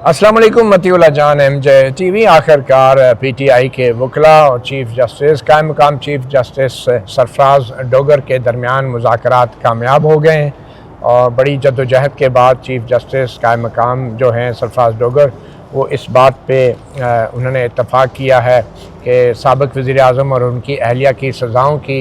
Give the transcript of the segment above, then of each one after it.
अस्सलाम वालेकुम मतीउल्लाह जान MJ TV। आखिरकार PTI के वकला और चीफ जस्टिस कायम मकाम चीफ जस्टिस सरफराज डोगर के दरमियान मुज़ाकरात कामयाब हो गए हैं और बड़ी जद्दोजहद के बाद चीफ जस्टिस कायम मकाम जो हैं सरफराज डोगर वो इस बात पे उन्होंने इत्तफ़ाक़ किया है कि साबिक़ वज़ीर आज़म और उनकी अहलिया की सज़ाओं की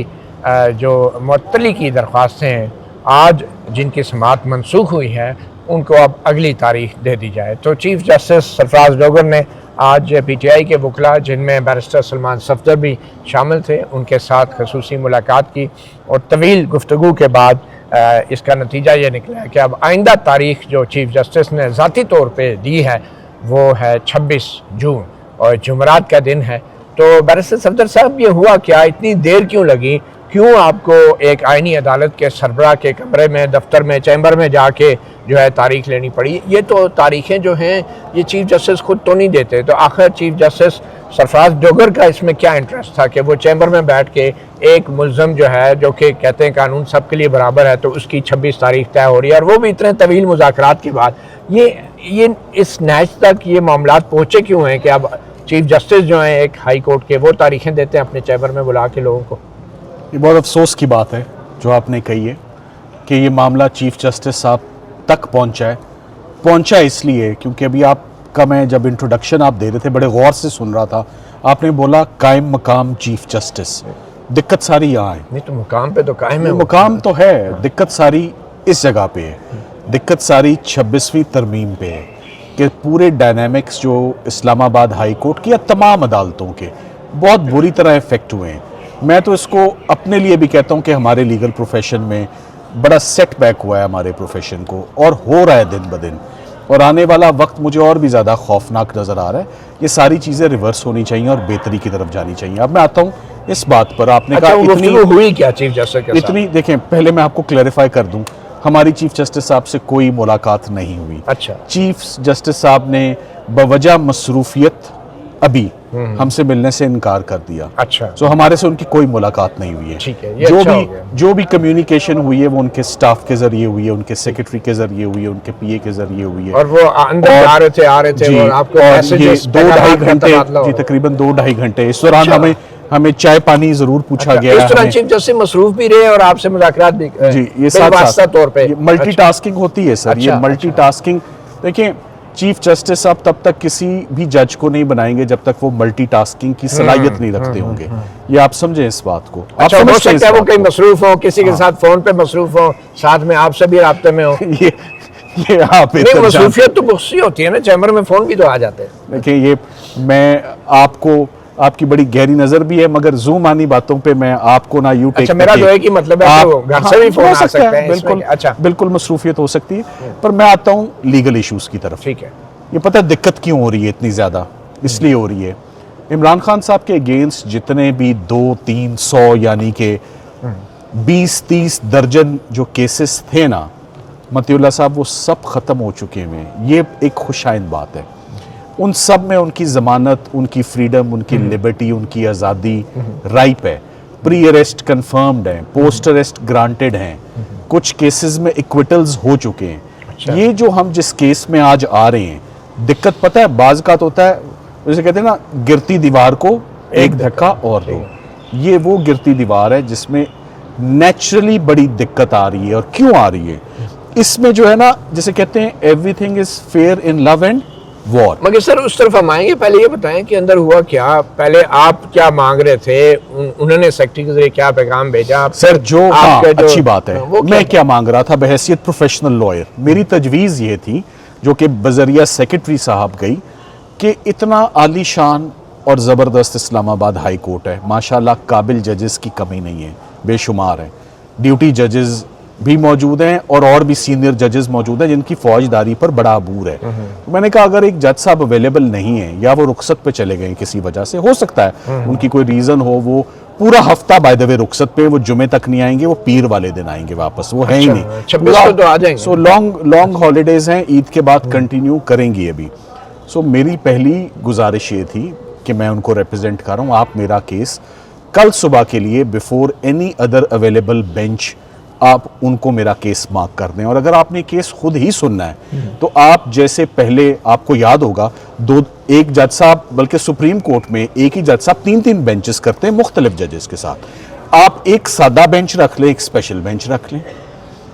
जो मुअत्तली की दरख्वास्तें हैं आज जिनकी समाअत मनसूख हुई है उनको अब अगली तारीख दे दी जाए। तो चीफ जस्टिस सरफराज डोगर ने आज PTI के वकला जिनमें बैरिस्टर सलमान सफदर भी शामिल थे उनके साथ खसूसी मुलाकात की और तवील गुफ्तगू के बाद इसका नतीजा ये निकला है कि अब आइंदा तारीख जो चीफ जस्टिस ने ज़ाती तौर पे दी है वो है 26 जून और जुमरात का दिन है। तो बैरिस्टर सफदर साहब ये हुआ क्या, इतनी देर क्यों लगी, क्यों आपको एक आइनी अदालत के सरबराह के कमरे में दफ्तर में चैम्बर में जाके जो है तारीख लेनी पड़ी? ये तो तारीखें जो हैं ये चीफ जस्टिस खुद तो नहीं देते, तो आखिर चीफ जस्टिस सरफराज डोगर का इसमें क्या इंटरेस्ट था कि वो चैम्बर में बैठ के एक मुल्ज़म जो है जो कि कहते हैं कानून सबके लिए बराबर है तो उसकी 26 तारीख तय हो रही है और वो भी इतने तवील मुज़ाकरात के बाद ये इस नैच तक ये मामलात पहुँचे क्यों हैं कि अब चीफ जस्टिस जो हैं एक हाई कोर्ट के वो तारीखें देते हैं अपने चैम्बर में बुला के लोगों को? ये बहुत अफसोस की बात है जो आपने कही है कि ये मामला चीफ जस्टिस साहब तक पहुंचा इसलिए क्योंकि अभी आपका मैं जब इंट्रोडक्शन आप दे रहे थे बड़े गौर से सुन रहा था, आपने बोला कायम मकाम चीफ जस्टिस। दिक्कत सारी यहाँ है। नहीं तो मुकाम पे तो कायम है, मुकाम तो है, दिक्कत सारी इस जगह पे है। दिक्कत सारी 26वीं तरमीम पे है कि पूरे डायनामिक्स जो इस्लामाबाद हाई कोर्ट की या तमाम अदालतों के बहुत बुरी तरह इफेक्ट हुए हैं। मैं तो इसको अपने लिए भी कहता हूँ कि हमारे लीगल प्रोफेशन में बड़ा सेटबैक हुआ है हमारे प्रोफेशन को और हो रहा है दिन ब दिन, और आने वाला वक्त मुझे और भी ज़्यादा खौफनाक नज़र आ रहा है। ये सारी चीज़ें रिवर्स होनी चाहिए और बेहतरी की तरफ जानी चाहिए। अब मैं आता हूँ इस बात पर, आपने कहा इतनी हुई क्या चीफ जस्टिस के साथ? इतनी देखें, पहले मैं आपको क्लैरिफाई कर दूँ, हमारी चीफ जस्टिस साहब से कोई मुलाकात नहीं हुई। अच्छा। चीफ जस्टिस साहब ने बवजह मसरूफियत अभी हमसे मिलने से इनकार कर दिया। अच्छा। तो हमारे से उनकी कोई मुलाकात नहीं हुई है। ठीक है, ये अच्छा हो गया। जो भी कम्युनिकेशन हुई है वो उनके स्टाफ के जरिए हुई है, उनके सेक्रेटरी के जरिए हुई है, उनके PA के जरिए हुई है। और वो अंदर आ रहे थे और आपको मैसेजेस 2-2.5 घंटे जी, तकरीबन 2-2.5 घंटे इस दौरान हमें चाय पानी जरूर पूछा गया। इस तरह चीफ जस्टिस मसरूफ भी रहे और आपसे मुज़ाकरात भी जी, ये साथ तौर पे मल्टीटास्किंग होती है सर। ये मल्टीटास्किंग देखिए, चीफ जस्टिस साहब तब तक किसी भी जज को नहीं बनाएंगे जब तक वो मल्टीटास्किंग की सलाहियत नहीं रखते होंगे। ये आप समझें इस बात को। आप समझ सकते हैं वो कहीं मसरूफ हो, किसी के साथ फोन पे मसरूफ हो, साथ में आपसे भी राब्ते में हो। ये आप मसरूफियत तो बहुत सी होती है ना, चैम्बर में फोन भी तो आ जाते हैं। देखिए, ये मैं आपको आपकी बड़ी गहरी नजर भी है, मगर जूम आनी बातों पे मैं आपको ना यू टेक। मेरा जो है कि मतलब है तो घर से भी फोन आ सकते हैं। बिल्कुल, अच्छा, बिल्कुल मसरूफियत हो सकती है। पर मैं आता हूँ लीगल इश्यूज की तरफ। ठीक है। ये पता है दिक्कत क्यों हो रही है इतनी ज्यादा? इसलिए हो रही है, इमरान खान साहब के अगेंस्ट जितने भी 200-300 यानी कि 20-30 दर्जन जो केसेस थे ना मतीउल्लाह साहब, वो सब खत्म हो चुके हैं। ये एक खुशाइन बात है। उन सब में उनकी जमानत, उनकी फ्रीडम, उनकी लिबर्टी, उनकी आज़ादी राइप है। प्री अरेस्ट कंफर्म्ड है, पोस्ट अरेस्ट ग्रांटेड हैं, कुछ केसेस में इक्विटल्स हो चुके हैं। अच्छा। ये जो हम जिस केस में आज आ रहे हैं, दिक्कत पता है बाज का तो होता है, जैसे कहते हैं ना, गिरती दीवार को एक धक्का और दो। ये वो गिरती दीवार है जिसमें नेचुरली बड़ी दिक्कत आ रही है। और क्यों आ रही है? इसमें जो है ना, जैसे कहते हैं everything is fair in love and war. मगर सर उस तरफ हम आएंगे, पहले ये बताएं कि अंदर हुआ क्या, पहले आप क्या मांग रहे थे, उन्होंने सेक्रेटरी के जरिए क्या पैगाम भेजा? सर जो अच्छी बात है, मैं क्या मांग रहा था बहैसियत प्रोफेशनल लॉयर, मेरी तजवीज़ ये थी जो कि बजरिया सेक्रेटरी साहब गई कि इतना आलीशान और ज़बरदस्त इस्लामाबाद हाई कोर्ट है, माशाल्लाह काबिल जजेस की कमी नहीं है, बेशुमार हैं, ड्यूटी जजेस भी मौजूद हैं और भी सीनियर जजेस मौजूद हैं जिनकी फौजदारी पर बड़ा अबूर है। मैंने कहा अगर एक जज साहब अवेलेबल नहीं है या वो रुखसत पे चले गए किसी वजह से, हो सकता है उनकी कोई रीज़न हो, वो पूरा हफ्ता बाय द वे रुखसत पे, वो जुमे तक नहीं आएंगे, वो पीर वाले दिन आएंगे वापस, वो है ही नहीं। 26 को तो आ जाएंगे। सो लॉन्ग हॉलीडेज हैं, ईद के बाद कंटिन्यू करेंगी अभी। सो मेरी पहली गुजारिश ये थी कि मैं उनको रिप्रेजेंट कर रहा हूँ, आप मेरा केस कल सुबह के लिए before any other available bench आप उनको मेरा केस मार्क कर दें। और अगर आपने केस खुद ही सुनना है तो आप जैसे पहले आपको याद होगा एक जज साहब, बल्कि सुप्रीम कोर्ट में एक ही जज साहब 3-3 बेंचेस करते हैं मुख्तलिफ जजेस के साथ। आप एक सादा बेंच रख लें, एक स्पेशल बेंच रख लें।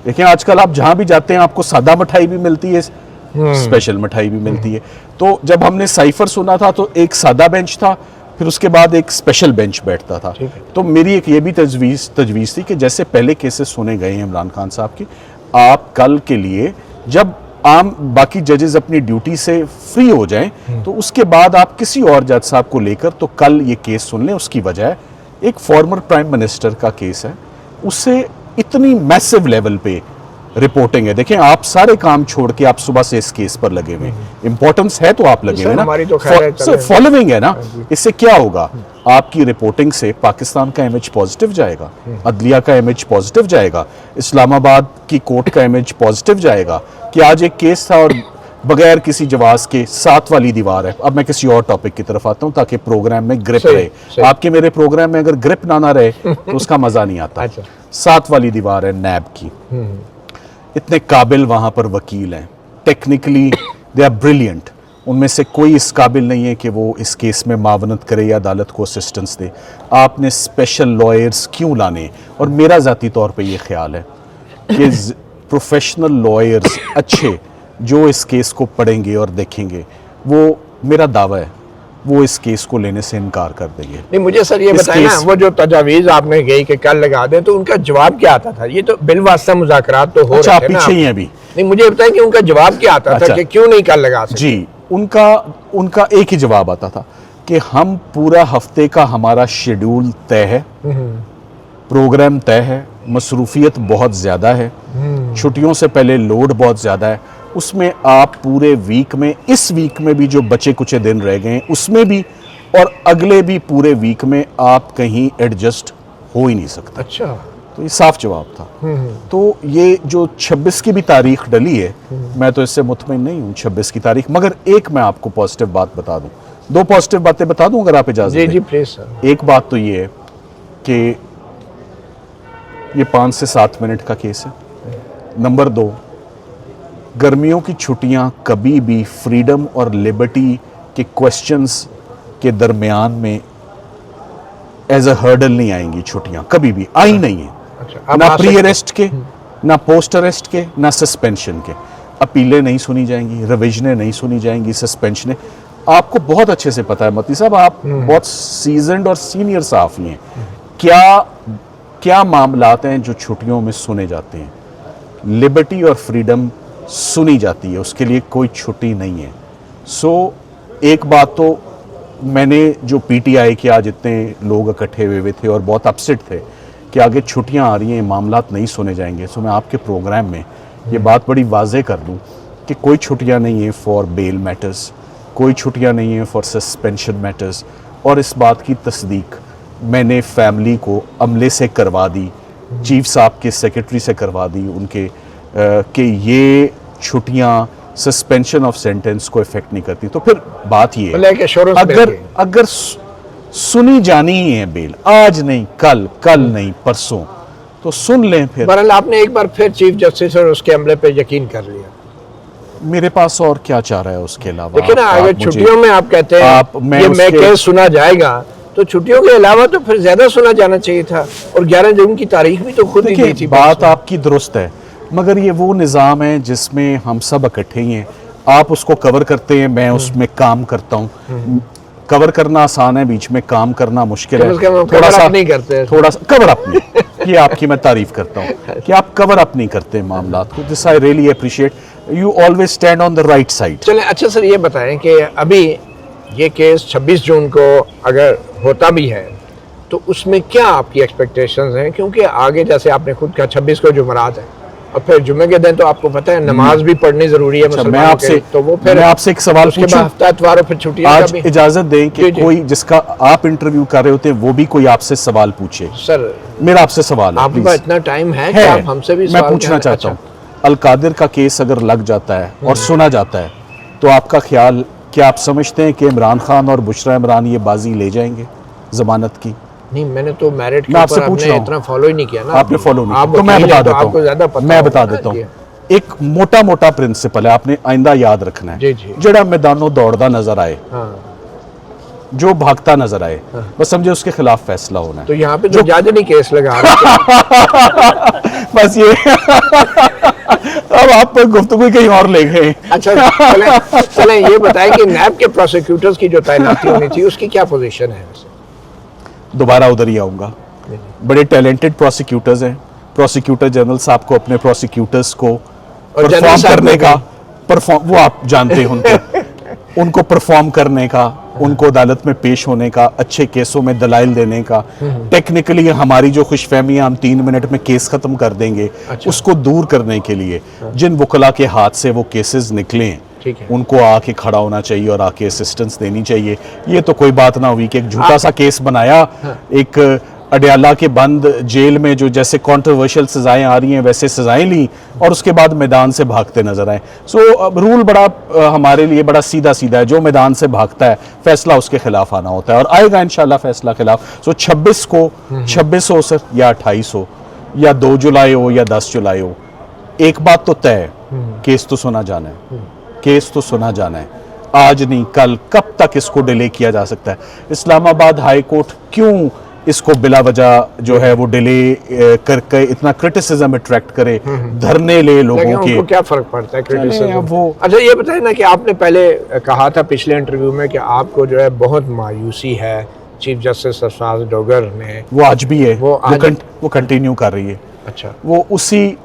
देखिए आजकल आप जहां भी जाते हैं आपको सादा मिठाई भी मिलती है, स्पेशल मिठाई भी मिलती है। तो जब हमने साइफर सुना था तो एक सादा बेंच था, फिर उसके बाद एक स्पेशल बेंच बैठता था। तो मेरी एक ये भी तजवीज़ थी कि जैसे पहले केसेस सुने गए हैं इमरान खान साहब की, आप कल के लिए जब आम बाकी जजेस अपनी ड्यूटी से फ्री हो जाएं तो उसके बाद आप किसी और जज साहब को लेकर तो कल ये केस सुन लें। उसकी वजह एक फॉर्मर प्राइम मिनिस्टर का केस है, उससे इतनी मैसिव लेवल पे रिपोर्टिंग है। देखें आप सारे काम छोड़ के आप सुबह से इस केस पर लगे हुए, इंपॉर्टेंस है तो आप लगे हुए ना, फॉलोइंग है ना। इससे क्या होगा, आपकी रिपोर्टिंग से पाकिस्तान का इमेज पॉजिटिव जाएगा, अदलिया का इमेज पॉजिटिव जाएगा, इस्लामाबाद की कोर्ट का इमेज पॉजिटिव जाएगा कि आज एक केस था और बगैर किसी जवाब के 7 वाली दीवार है। अब मैं किसी और टॉपिक की तरफ आता हूं ताकि प्रोग्राम में ग्रिप रहे। आपके मेरे प्रोग्राम में अगर ग्रिप ना रहे तो उसका मजा नहीं आता। 7 वाली दीवार है नैब की, इतने काबिल वहां पर वकील हैं, टेक्निकली दे आर ब्रिलियंट। उनमें से कोई इस काबिल नहीं है कि वो इस केस में मावनत करे या अदालत को असिस्टेंस दे। आपने स्पेशल लॉयर्स क्यों लाने? और मेरा ज़ाती तौर पे ये ख्याल है कि प्रोफेशनल लॉयर्स अच्छे जो इस केस को पढ़ेंगे और देखेंगे, वो मेरा दावा है वो इस केस को लेने से इनकार कर देंगे। नहीं मुझे सर ये बताएं ना, वो जो तजावीज़ आपने गई कि कल लगा दें, तो उनका जवाब क्या आता था? ये तो बिलवास्ता मुज़ाकरात तो हो रहे थे ना, पीछे ही अभी। नहीं मुझे बताएं कि उनका जवाब क्या आता था कि क्यों नहीं कल लगा सकते? जी उनका एक ही जवाब आता था कि हम पूरा हफ्ते का हमारा शेड्यूल तय है, प्रोग्राम तय है, मसरूफियत बहुत ज़्यादा है, छुट्टियों से पहले लोड बहुत ज़्यादा है, उसमें आप पूरे वीक में, इस वीक में भी जो बचे कुछ दिन रह गए हैं उसमें भी और अगले भी पूरे वीक में आप कहीं एडजस्ट हो ही नहीं सकते। अच्छा, तो ये साफ जवाब था। तो ये जो 26 की भी तारीख डली है, मैं तो इससे मुतमईन नहीं हूँ 26 की तारीख, मगर एक मैं आपको पॉजिटिव बात बता दूं, 2 पॉजिटिव बातें बता दूं अगर आप इजाजत दें। जी प्लीज सर। एक बात तो ये है कि ये 5 से 7 मिनट का केस है। नंबर 2, गर्मियों की छुट्टियां कभी भी फ्रीडम और लिबर्टी के क्वेश्चंस के दरमियान में एज अ हर्डल नहीं आएंगी। छुट्टियां कभी भी आई नहीं है। अच्छा, ना प्री अरेस्ट के, ना पोस्ट अरेस्ट के, ना सस्पेंशन के। अपीलें नहीं सुनी जाएंगी, रिविजनें नहीं सुनी जाएंगी, सस्पेंशनें। आपको बहुत अच्छे से पता है मती साहब, आप बहुत सीजन्ड और सीनियर सहाफ़ी हैं, क्या मामलात हैं जो छुट्टियों में सुने जाते हैं। लिबर्टी और फ्रीडम सुनी जाती है, उसके लिए कोई छुट्टी नहीं है। सो एक बात तो मैंने जो पीटीआई के आज इतने लोग इकट्ठे हुए थे और बहुत अपसेट थे कि आगे छुट्टियां आ रही हैं, मामलात नहीं सुने जाएंगे। सो मैं आपके प्रोग्राम में ये बात बड़ी वाज़ेह कर दूं कि कोई छुट्टियां नहीं है फॉर बेल मैटर्स, कोई छुट्टियां नहीं है फॉर सस्पेंशन मैटर्स। और इस बात की तस्दीक मैंने फैमिली को अमले से करवा दी, चीफ साहब के सेक्रेटरी से करवा दी उनके, कि ये छुट्टियां सस्पेंशन ऑफ सेंटेंस को इफेक्ट नहीं करती। तो फिर बात ये है, अगर सुनी जानी ही है बेल, आज नहीं कल नहीं परसों, तो सुन लें। फिर बहरहाल आपने एक बार फिर चीफ जस्टिस और उसके अमले पे यकीन कर लिया। मेरे पास और क्या चाह रहा है उसके अलावा? देखिए ना, अगर छुट्टियों में आप कहते हैं मैं केस सुना जाएगा, तो छुट्टियों के अलावा तो फिर ज्यादा सुना जाना चाहिए था। और 11 जून की तारीख भी तो खुद ही दी थी। बात आपकी दुरुस्त है, मगर ये वो निज़ाम है जिसमें हम सब इकट्ठे ही हैं। आप उसको कवर करते हैं, मैं उसमें काम करता हूँ। कवर करना आसान है, बीच में काम करना मुश्किल है। थोड़ा सा नहीं करते, थोड़ा सा कवर अप नहीं। ये आपकी मैं तारीफ करता हूँ कि आप कवर अप नहीं करते मामलात को। This I really appreciate, you always stand on the right side. चलें, अच्छा सर ये बताएं कि अभी ये केस 26 जून को अगर होता भी है तो उसमें क्या आपकी एक्सपेक्टेशंस हैं? क्योंकि आगे जैसे आपने खुद कहा 26 को जुमेरात है और फिर जुमे के दिन तो आपको पता है नमाज भी पढ़नी जरूरी है। अच्छा, मैं आपसे तो वो फिर मैं आपसे एक सवाल पूछूं, हफ्ता इतवार और फिर छुट्टियां। आज इजाजत दें कि कोई जिसका आप इंटरव्यू कर रहे होते हैं वो भी कोई आपसे सवाल पूछे। सर मेरा आपसे सवाल है, आपका इतना टाइम है कि आप हमसे भी मैं पूछना चाहता हूँ। अलकादिर का केस अगर लग जाता है और सुना जाता है तो आपका ख्याल, क्या आप समझते हैं कि इमरान खान और बुशरा इमरान ये बाजी ले जाएंगे जमानत की? नहीं, मैंने तो मैरिट के मैं आपसे ऊपर पूछ आपने रहा हूं। इतना फॉलो ही नहीं किया ना। आपने फॉलो नहीं आप किया, तो मैं वकील बता हैं, देता आपको ज्यादा हूँ, पता मैं होगा बता ना देता हूँ। ये। एक मोटा मोटा प्रिंसिपल है, आपने आइंदा याद रखना जी, है। जी। जड़ा मैदानों दौड़दा नजर आए, हाँ, जो भागता नजर आए, बस समझे उसके खिलाफ फैसला होना है। तो यहाँ पे तो जज नहीं केस लगा रहे। बस ये अब आप गुफ्तगू कहीं और ले गए। अच्छा, चले ये बताएं कि नैब के प्रोसिक्यूटर्स की जो तैनाती होनी थी उसकी क्या पोजीशन है वैसे? दोबारा उधर ही आऊंगा। बड़े टैलेंटेड प्रोसिक्यूटर्स हैं। प्रोसिक्यूटर जनरल साहब को अपने प्रोसिक्यूटर्स को और जनरल परफॉर्म साहब करने को का, परफॉर्म, वो आप जानते हैं उनको परफॉर्म करने का, उनको अदालत में पेश होने का, अच्छे केसों में दलाइल देने का, टेक्निकली हमारी जो खुशफहमी हम 3 मिनट में केस खत्म कर देंगे, अच्छा। उसको दूर करने के लिए जिन वकला के हाथ से वो केसेस निकले, ठीक है। उनको आके खड़ा होना चाहिए और आके असिस्टेंस देनी चाहिए। ये तो कोई बात ना हुई कि एक झूठा सा केस बनाया, एक अडयाला के बंद जेल में जो जैसे कंट्रोवर्शियल सजाएं आ रही हैं वैसे सजाएं ली और उसके बाद मैदान से भागते नजर आए। अब रूल बड़ा हमारे लिए बड़ा सीधा सीधा है, जो मैदान से भागता है फैसला उसके खिलाफ आना होता है और आएगा इंशाल्लाह फैसला खिलाफ। 26 को 26 हो सर या 28 हो या 2 जुलाई हो या 10 जुलाई हो, एक बात तो तय है, केस तो सुना जाना है, केस तो सुना जाना है। आज नहीं कल, कब तक इसको डिले किया जा सकता है? इस्लामाबाद हाई कोर्ट क्यों इसको बिला वजह जो है वो डिले करके इतना क्रिटिसिज्म अट्रैक्ट करे, धरने ले लोगों के? उनको क्या फर्क पड़ता है क्रिटिसिज्म? वो अच्छा ये बताइए ना कि आपने पहले कहा था पिछले इंटरव्यू में कि आपको जो है बहुत मायूसी है चीफ जस्टिस सरफराज डोगर ने, वो आज भी है, वो कंटिन्यू कर रही है। अच्छा, वो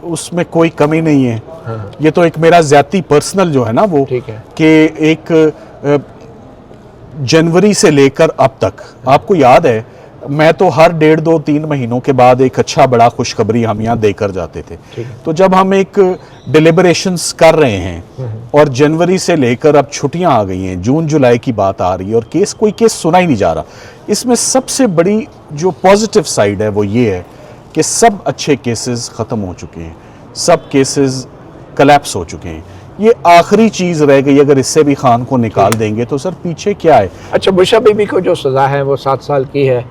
उसमें कोई कमी नहीं है। हाँ। ये तो एक मेरा ज्यादा पर्सनल जो है ना वो, ठीक है, कि एक जनवरी से लेकर अब तक आपको याद है मैं तो हर 1.5, 2, 3 महीनों के बाद एक अच्छा बड़ा खुशखबरी हम यहाँ देकर जाते थे। तो जब हम एक डिलिबरेशंस कर रहे हैं और जनवरी से लेकर अब छुट्टियां आ गई हैं, जून जुलाई की बात आ रही है और कोई केस सुना ही नहीं जा रहा, इसमें सबसे बड़ी जो पॉजिटिव साइड है वो ये है कि सब अच्छे केसेस ख़त्म हो चुके हैं, सब केसेस कलैप्स हो चुके हैं। ये आखिरी चीज़ रह गई, अगर इससे भी खान को निकाल देंगे तो सर पीछे क्या है? अच्छा, बुशरा बीबी को जो सज़ा है वो 7 साल की है,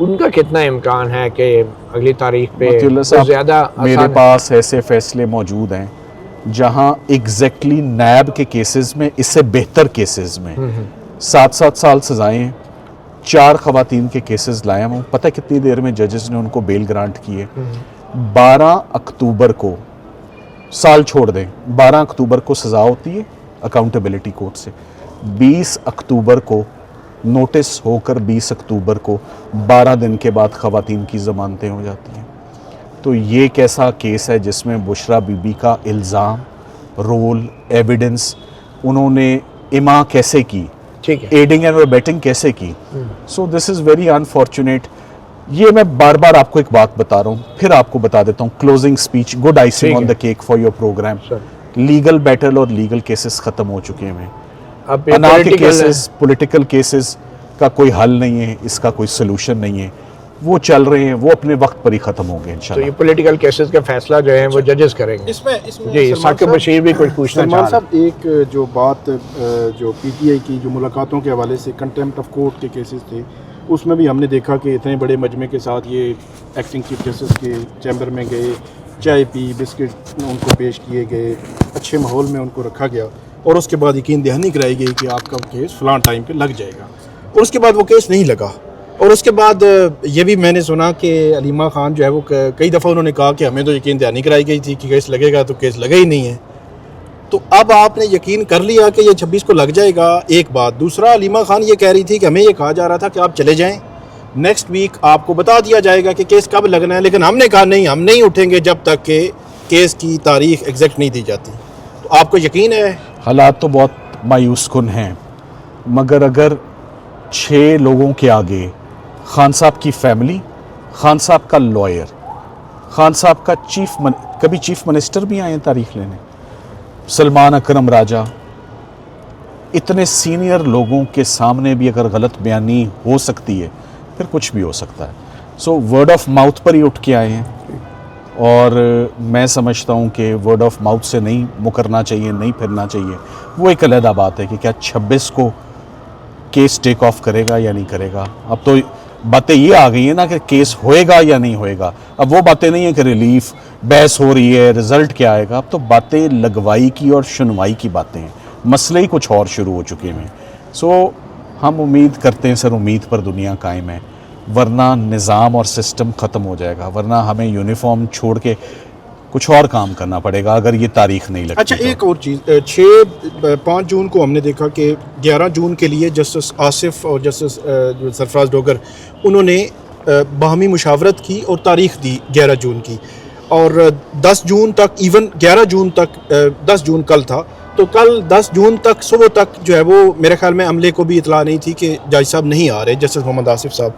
उनका कितना इम्कान है कि अगली तारीख पे ज़्यादा? मेरे पास ऐसे फैसले मौजूद हैं जहां एग्जैक्टली नैब के केसेस में, इससे बेहतर केसेस में 7-7 साल सजाएं हैं। 4 खवातीन के केसेस लाया हूँ, पता है कितनी देर में जजेस ने उनको बेल ग्रांट किए? 12 अक्टूबर को, साल छोड़ दें, 12 अक्टूबर को सज़ा होती है अकाउंटेबिलिटी कोर्ट से, 20 अक्टूबर को नोटिस होकर 20 अक्टूबर को 12 दिन के बाद खवातीन की ज़मानतें हो जाती हैं। तो ये कैसा केस है जिसमें बुशरा बीबी का इल्ज़ाम, रोल, एविडेंस, उन्होंने इमा कैसे की, ठीक है, एडिंग एंड अबेटिंग कैसे की? So this is very unfortunate. ये मैं बार बार आपको एक बात बता रहा हूँ, फिर आपको बता देता हूँ, closing speech, good icing on the cake for your programme. Legal battle और लीगल केसेस ख़त्म हो चुके हैं। पॉलिटिकल केसेस का कोई हल नहीं है, इसका कोई सोल्यूशन नहीं है, वो चल रहे हैं, वो अपने वक्त पर ही खत्म होंगे इंशाल्लाह। तो ये पॉलिटिकल केसेस का फैसला जो है वो जजेस करेंगे। इसमें जी, साकिब बशीर भी कुछ पूछना चाह रहे हैं। एक जो बात जो पीटीआई की जो मुलाकातों के हवाले से कंटेम्प्ट ऑफ कोर्ट के केसेस थे, उसमें भी हमने देखा कि इतने बड़े मजमे के साथ ये एक्टिंग चीफ जस्टिस के चैम्बर में गए, चाय पी, बिस्किट उनको पेश किए गए, अच्छे माहौल में उनको रखा गया और उसके बाद यकीन दहानी कराई गई कि आपका केस फ़लाँ टाइम पे लग जाएगा, और उसके बाद वो केस नहीं लगा। और उसके बाद ये भी मैंने सुना कि अलीमा खान जो है वो कई दफ़ा उन्होंने कहा कि हमें तो यकीन दहानी कराई गई थी कि केस लगेगा, तो केस लगा ही नहीं है। तो अब आपने यकीन कर लिया कि ये 26 को लग जाएगा, एक बात। दूसरा, अलीमा खान ये कह रही थी कि हमें ये कहा जा रहा था कि आप चले जाएँ, नेक्स्ट वीक आपको बता दिया जाएगा कि केस कब लगना है, लेकिन हमने कहा नहीं, हम नहीं उठेंगे जब तक कि केस की तारीख एग्जैक्ट नहीं दी जाती। तो आपको यकीन है? हालात तो बहुत मायूस कुन हैं, मगर अगर 6 लोगों के आगे खान साहब की फैमिली, खान साहब का लॉयर, खान साहब का कभी चीफ मिनिस्टर भी आए हैं तारीख लेने, सलमान अकरम राजा, इतने सीनियर लोगों के सामने भी अगर गलत बयानी हो सकती है, फिर कुछ भी हो सकता है। सो वर्ड ऑफ माउथ पर ही उठ के आए हैं और मैं समझता हूँ कि वर्ड ऑफ माउथ से नहीं मुकरना चाहिए, नहीं फिरना चाहिए। वो एक अलग बात है कि क्या 26 को केस टेक ऑफ करेगा या नहीं करेगा। अब तो बातें ये आ गई है ना कि केस होएगा या नहीं होएगा। अब वो बातें नहीं है कि रिलीफ बहस हो रही है, रिजल्ट क्या आएगा। अब तो बातें लगवाई की और सुनवाई की बातें हैं, मसले ही कुछ और शुरू हो चुके हैं। सो हम उम्मीद करते हैं सर, उम्मीद पर दुनिया कायम है, वरना निज़ाम और सिस्टम ख़त्म हो जाएगा, वरना हमें यूनिफॉर्म छोड़ के कुछ और काम करना पड़ेगा अगर ये तारीख नहीं लगती। अच्छा, तो। एक और चीज़, 5 जून को हमने देखा कि 11 जून के लिए जस्टिस आसिफ और जस्टिस जो सरफराज डोगर, उन्होंने बाहमी मुशावरत की और तारीख दी 11 जून की, और 10 जून तक, इवन 11 जून तक, 10 जून कल था, तो कल 10 जून तक सुबह तक जो है वो मेरे ख्याल में अमले को भी इतला नहीं थी कि जज साहब नहीं आ रहे, जस्टिस मोहम्मद आसिफ साहब।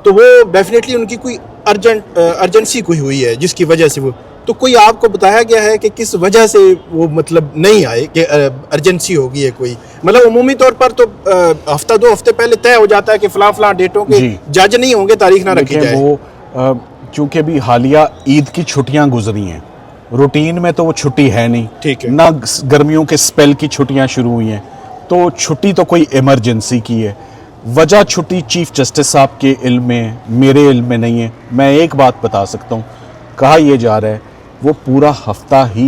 तो वो डेफिनेटली उनकी कोई अर्जेंसी कोई हुई है जिसकी वजह से वो, तो कोई आपको बताया गया है कि किस वजह से वो मतलब नहीं आए, कि अर्जेंसी होगी है कोई? मतलब उमूमी तौर पर तो हफ्ता 2 हफ्ते पहले तय हो जाता है कि फलां डेटों के जज नहीं होंगे, तारीख ना रखी जाए। वो चूंकि अभी हालिया ईद की छुट्टियां गुजरी हैं, रूटीन में तो वो छुट्टी है नहीं, ठीक है ना गर्मियों के स्पेल की छुट्टियां शुरू हुई हैं, तो छुट्टी तो कोई इमरजेंसी की है। वजह छुट्टी चीफ जस्टिस साहब के इल्म में, मेरे इल्म में नहीं है। मैं एक बात बता सकता हूँ, कहा यह जा रहा है वो पूरा हफ्ता ही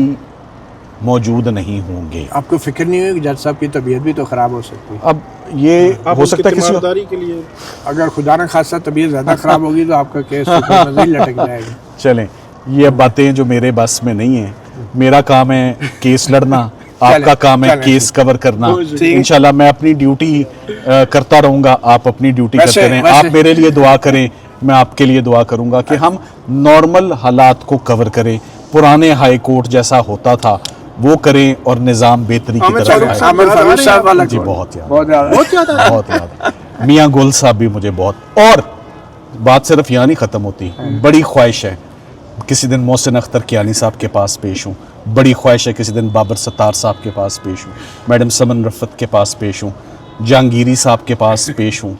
मौजूद नहीं होंगे। आपको फिक्र नहीं हुई कि जज साहब की तबीयत भी तो ख़राब हो सकती है? अब ये हो सकता है किसी के लिए, अगर खुदा न खासा तबीयत ज़्यादा ख़राब होगी तो आपका केस मज़ीद लटक जाएगा। चलें, ये बातें जो मेरे बस में नहीं है, मेरा काम है केस लड़ना, आपका काम है केस कवर करना। इंशाल्लाह मैं अपनी ड्यूटी करता रहूँगा, आप अपनी ड्यूटी करते रहें। आप मेरे लिए दुआ करें, मैं आपके लिए दुआ करूँगा कि हम नॉर्मल हालात को कवर करें, पुराने हाई कोर्ट जैसा होता था वो करें और निज़ाम बेहतरी की तरफ आए। जी बहुत याद। मियाँ गुल साहब भी मुझे बहुत, और बात सिर्फ यहाँ नहीं ख़त्म होती, बड़ी ख्वाहिश है किसी दिन मोहसिन अख्तर कियानी साहब के पास पेश हूँ, बड़ी ख्वाहिश है किसी दिन बाबर सत्तार साहब के पास पेश हूँ, मैडम समन रफ़त के पास पेश हूँ, जहांगीरी साहब के पास पेश हूँ।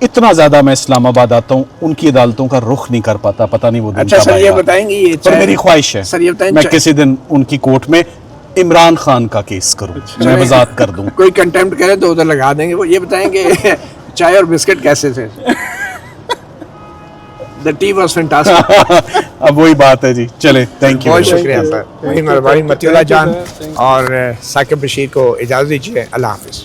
इतना ज़्यादा मैं इस्लामाबाद आता हूँ, उनकी अदालतों का रुख नहीं कर पाता, पता नहीं वो दिन अच्छा सर, ये बताएंगे, ये पर मेरी ख्वाहिश है सर, ये बताएं, मैं किसी दिन उनकी कोर्ट में इमरान खान का केस करूँ, मैं वजात कर दूँ। कोई कंटेम्प्ट करे तो उधर लगा देंगे। वो ये बताएंगे चाय और बिस्किट कैसे थे? The tea was fantastic। अब वही बात है जी। चले, थैंक यू, बहुत शुक्रिया सर। मतीउल्लाह जान और साकिब बशीर को इजाज़त दीजिए। अल्लाह हाफिज़।